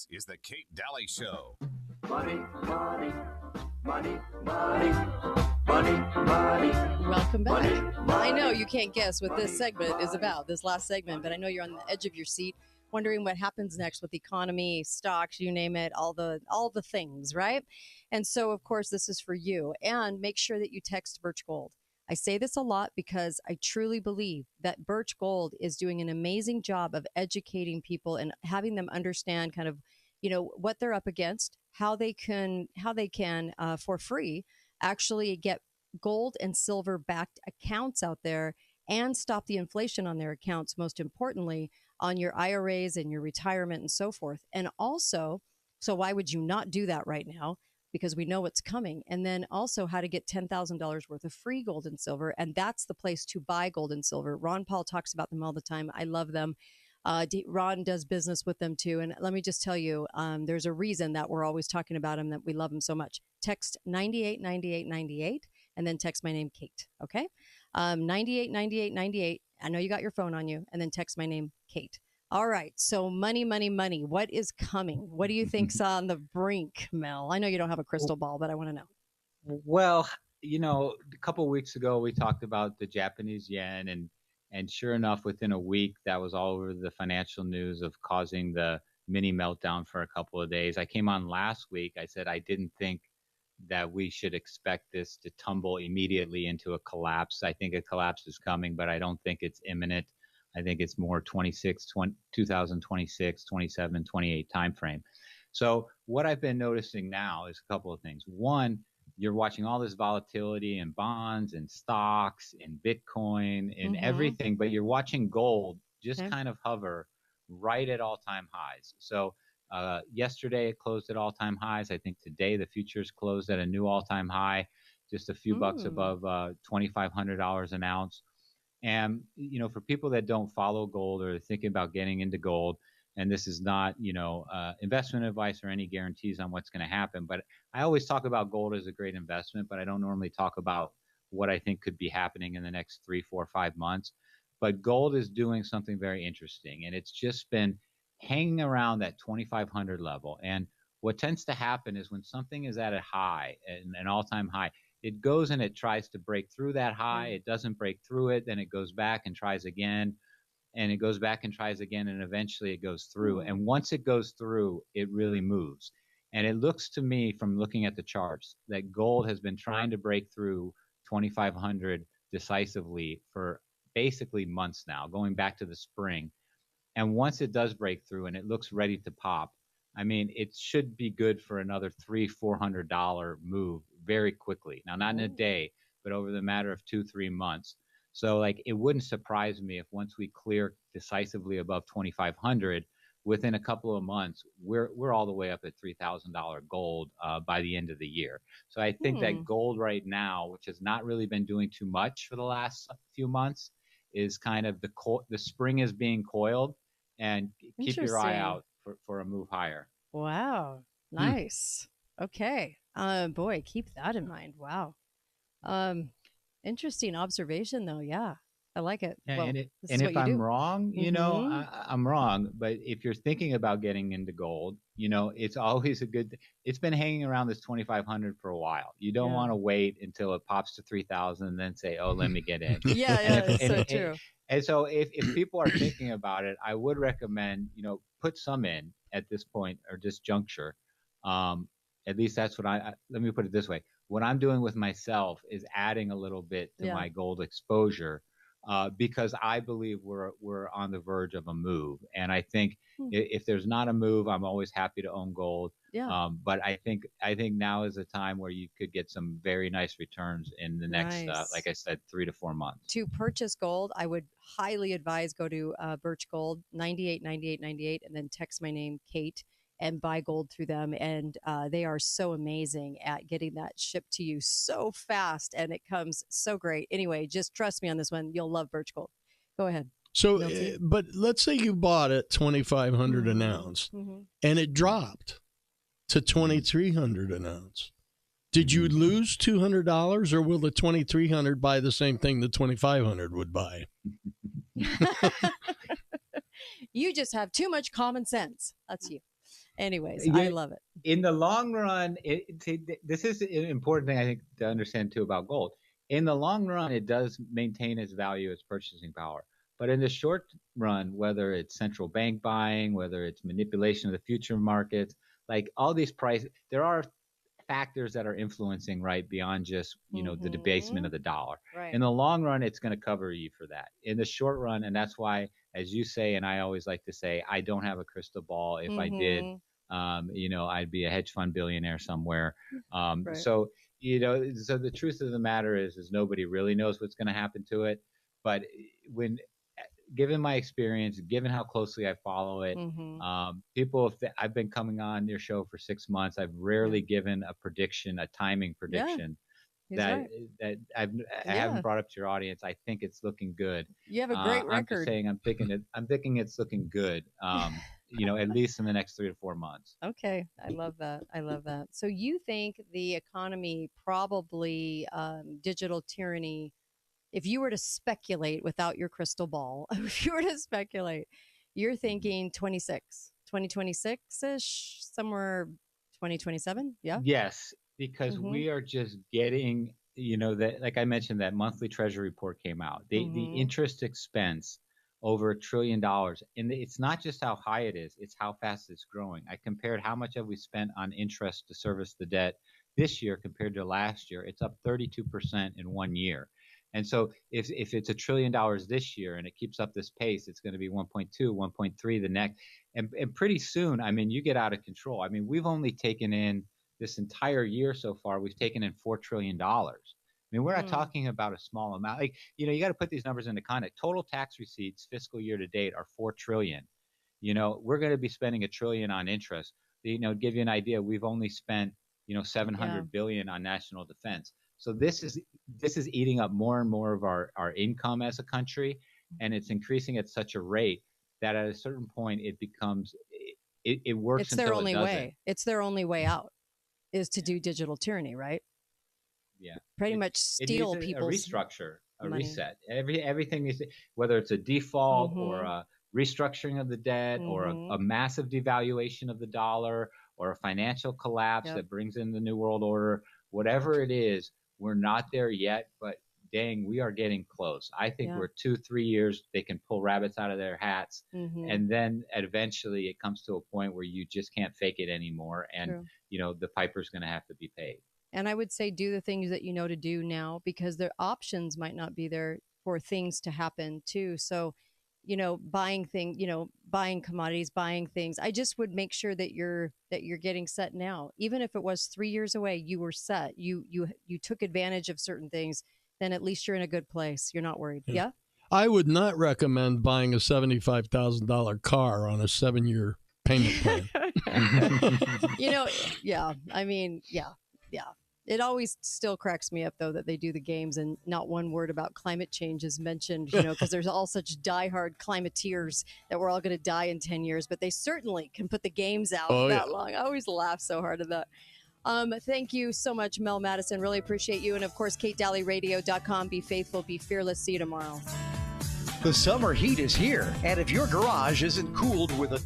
This is the Kate Daly Show. Money, money, money, money, money, money. Welcome back. Money, money. I know you can't guess what this segment is about, this last segment, but I know you're on the edge of your seat wondering what happens next with the economy, stocks, you name it, all the things, right? And so, of course, this is for you. And make sure that you text Birch Gold. I say this a lot because I truly believe that Birch Gold is doing an amazing job of educating people and having them understand kind of, what they're up against, how they can for free actually get gold and silver backed accounts out there and stop the inflation on their accounts, most importantly, on your IRAs and your retirement and so forth. And also, so why would you not do that right now? Because we know what's coming. And then also how to get $10,000 worth of free gold and silver. And that's the place to buy gold and silver. Ron Paul talks about them all the time. I love them. Ron does business with them too. And let me just tell you, there's a reason that we're always talking about him, that we love him so much. Text 989898 and then text my name, Kate. Okay. 989898. I know you got your phone on you, and then text my name, Kate. All right. So money, money, money. What is coming? What do you think's on the brink, Mel? I know you don't have a crystal ball, but I want to know. Well, a couple of weeks ago, we talked about the Japanese yen, and sure enough, within a week, that was all over the financial news of causing the mini meltdown for a couple of days. I came on last week. I said I didn't think that we should expect this to tumble immediately into a collapse. I think a collapse is coming, but I don't think it's imminent. I think it's more 2026, 27, 28 timeframe. So what I've been noticing now is a couple of things. One, you're watching all this volatility in bonds and stocks and Bitcoin and everything, but you're watching gold just kind of hover right at all-time highs. So yesterday it closed at all-time highs. I think today the futures closed at a new all-time high, just a few bucks above $2,500 an ounce. And, for people that don't follow gold or are thinking about getting into gold, and this is not, investment advice or any guarantees on what's going to happen, but I always talk about gold as a great investment, but I don't normally talk about what I think could be happening in the next 3, 4, 5 months. But gold is doing something very interesting, and it's just been hanging around that 2,500 level. And what tends to happen is when something is at a high, an all-time high, it goes and it tries to break through that high. It doesn't break through it. Then it goes back and tries again, and it goes back and tries again, and eventually it goes through. And once it goes through, it really moves. And it looks to me, from looking at the charts, that gold has been trying to break through 2,500 decisively for basically months now, going back to the spring. And once it does break through and it looks ready to pop, I mean, it should be good for another $300-400 move very quickly. Now, not in a day, but over the matter of 2-3 months. So, it wouldn't surprise me if once we clear decisively above 2,500, within a couple of months, we're all the way up at $3,000 gold by the end of the year. So I think that gold right now, which has not really been doing too much for the last few months, is kind of the spring is being coiled, and keep your eye out for a move higher. Wow. Nice. Okay. Boy, keep that in mind. Wow. Interesting observation, though. Yeah, I like it. Yeah, well, and if I'm wrong, I'm wrong. But if you're thinking about getting into gold, it's always a good. It's been hanging around this 2,500 for a while. You don't want to wait until it pops to 3,000 and then say, "Oh, let me get in." It's so true. And so if people are thinking about it, I would recommend, put some in at this point or this juncture. At least that's what let me put it this way. What I'm doing with myself is adding a little bit to my gold exposure because I believe we're on the verge of a move. And I think if there's not a move, I'm always happy to own gold. Yeah. But I think now is a time where you could get some very nice returns in the next, like I said, 3 to 4 months. To purchase gold, I would highly advise go to Birch Gold 989898 and then text my name, Kate, and buy gold through them. And they are so amazing at getting that shipped to you so fast, and it comes so great. Anyway, just trust me on this one. You'll love Birch Gold. Go ahead. So, but let's say you bought it 2,500 an ounce and it dropped to 2,300 an ounce. Did you lose $200, or will the 2,300 buy the same thing the 2,500 would buy? You just have too much common sense. That's you. Anyways, I love it. In the long run, this is an important thing I think to understand too about gold. In the long run, it does maintain its value, its purchasing power. But in the short run, whether it's central bank buying, whether it's manipulation of the future markets, like all these prices, there are factors that are influencing, right, beyond just, the debasement of the dollar. Right. In the long run, it's going to cover you for that. In the short run, and that's why, as you say, and I always like to say, I don't have a crystal ball. If I did, I'd be a hedge fund billionaire somewhere. Right. So the truth of the matter is nobody really knows what's going to happen to it. But given my experience, given how closely I follow it, I've been coming on your show for 6 months. I've rarely given a prediction, a timing prediction. That I haven't brought up to your audience. I think it's looking good. You have a great record. I'm just saying, I'm thinking it's looking good. At least in the next 3 to 4 months. Okay, I love that. So you think the economy probably digital tyranny? If you were to speculate without your crystal ball, you're thinking 2026-ish, somewhere 2027? Yeah. Yes, because we are just getting, that, like I mentioned, that monthly Treasury report came out. The interest expense over $1 trillion. And it's not just how high it is, it's how fast it's growing. I compared how much have we spent on interest to service the debt this year compared to last year. It's up 32% in 1 year. And so if it's $1 trillion this year and it keeps up this pace, it's going to be 1.2, 1.3 the next. And pretty soon, you get out of control. We've only taken in this entire year so far, we've taken in $4 trillion. We're not talking about a small amount. You got to put these numbers into context. Total tax receipts fiscal year to date are $4 trillion. We're going to be spending $1 trillion on interest. To give you an idea, we've only spent, $700 billion on national defense. So this is eating up more and more of our income as a country, and it's increasing at such a rate that at a certain point it becomes it works. It's their only way. It's their only way out is to do digital tyranny, right? Yeah, pretty much steal people's a restructure, a money. Reset. Everything is, whether it's a default or a restructuring of the debt or a massive devaluation of the dollar or a financial collapse that brings in the New World Order. Whatever it is, we're not there yet, but dang, we are getting close. I think we're 2-3 years. They can pull rabbits out of their hats, and then eventually it comes to a point where you just can't fake it anymore, and the piper's going to have to be paid. And I would say do the things that you know to do now, because their options might not be there for things to happen too. So, buying commodities, buying things. I just would make sure that you're getting set now. Even if it was 3 years away, you were set. You took advantage of certain things. Then at least you're in a good place. You're not worried. Yeah. I would not recommend buying a $75,000 car on a 7-year payment plan. Yeah. It always still cracks me up, though, that they do the games and not one word about climate change is mentioned, because there's all such diehard climateers that we're all going to die in 10 years. But they certainly can put the games out that long. I always laugh so hard at that. Thank you so much, Mel Mattison. Really appreciate you. And, of course, KateDalleyRadio.com. Be faithful. Be fearless. See you tomorrow. The summer heat is here. And if your garage isn't cooled with a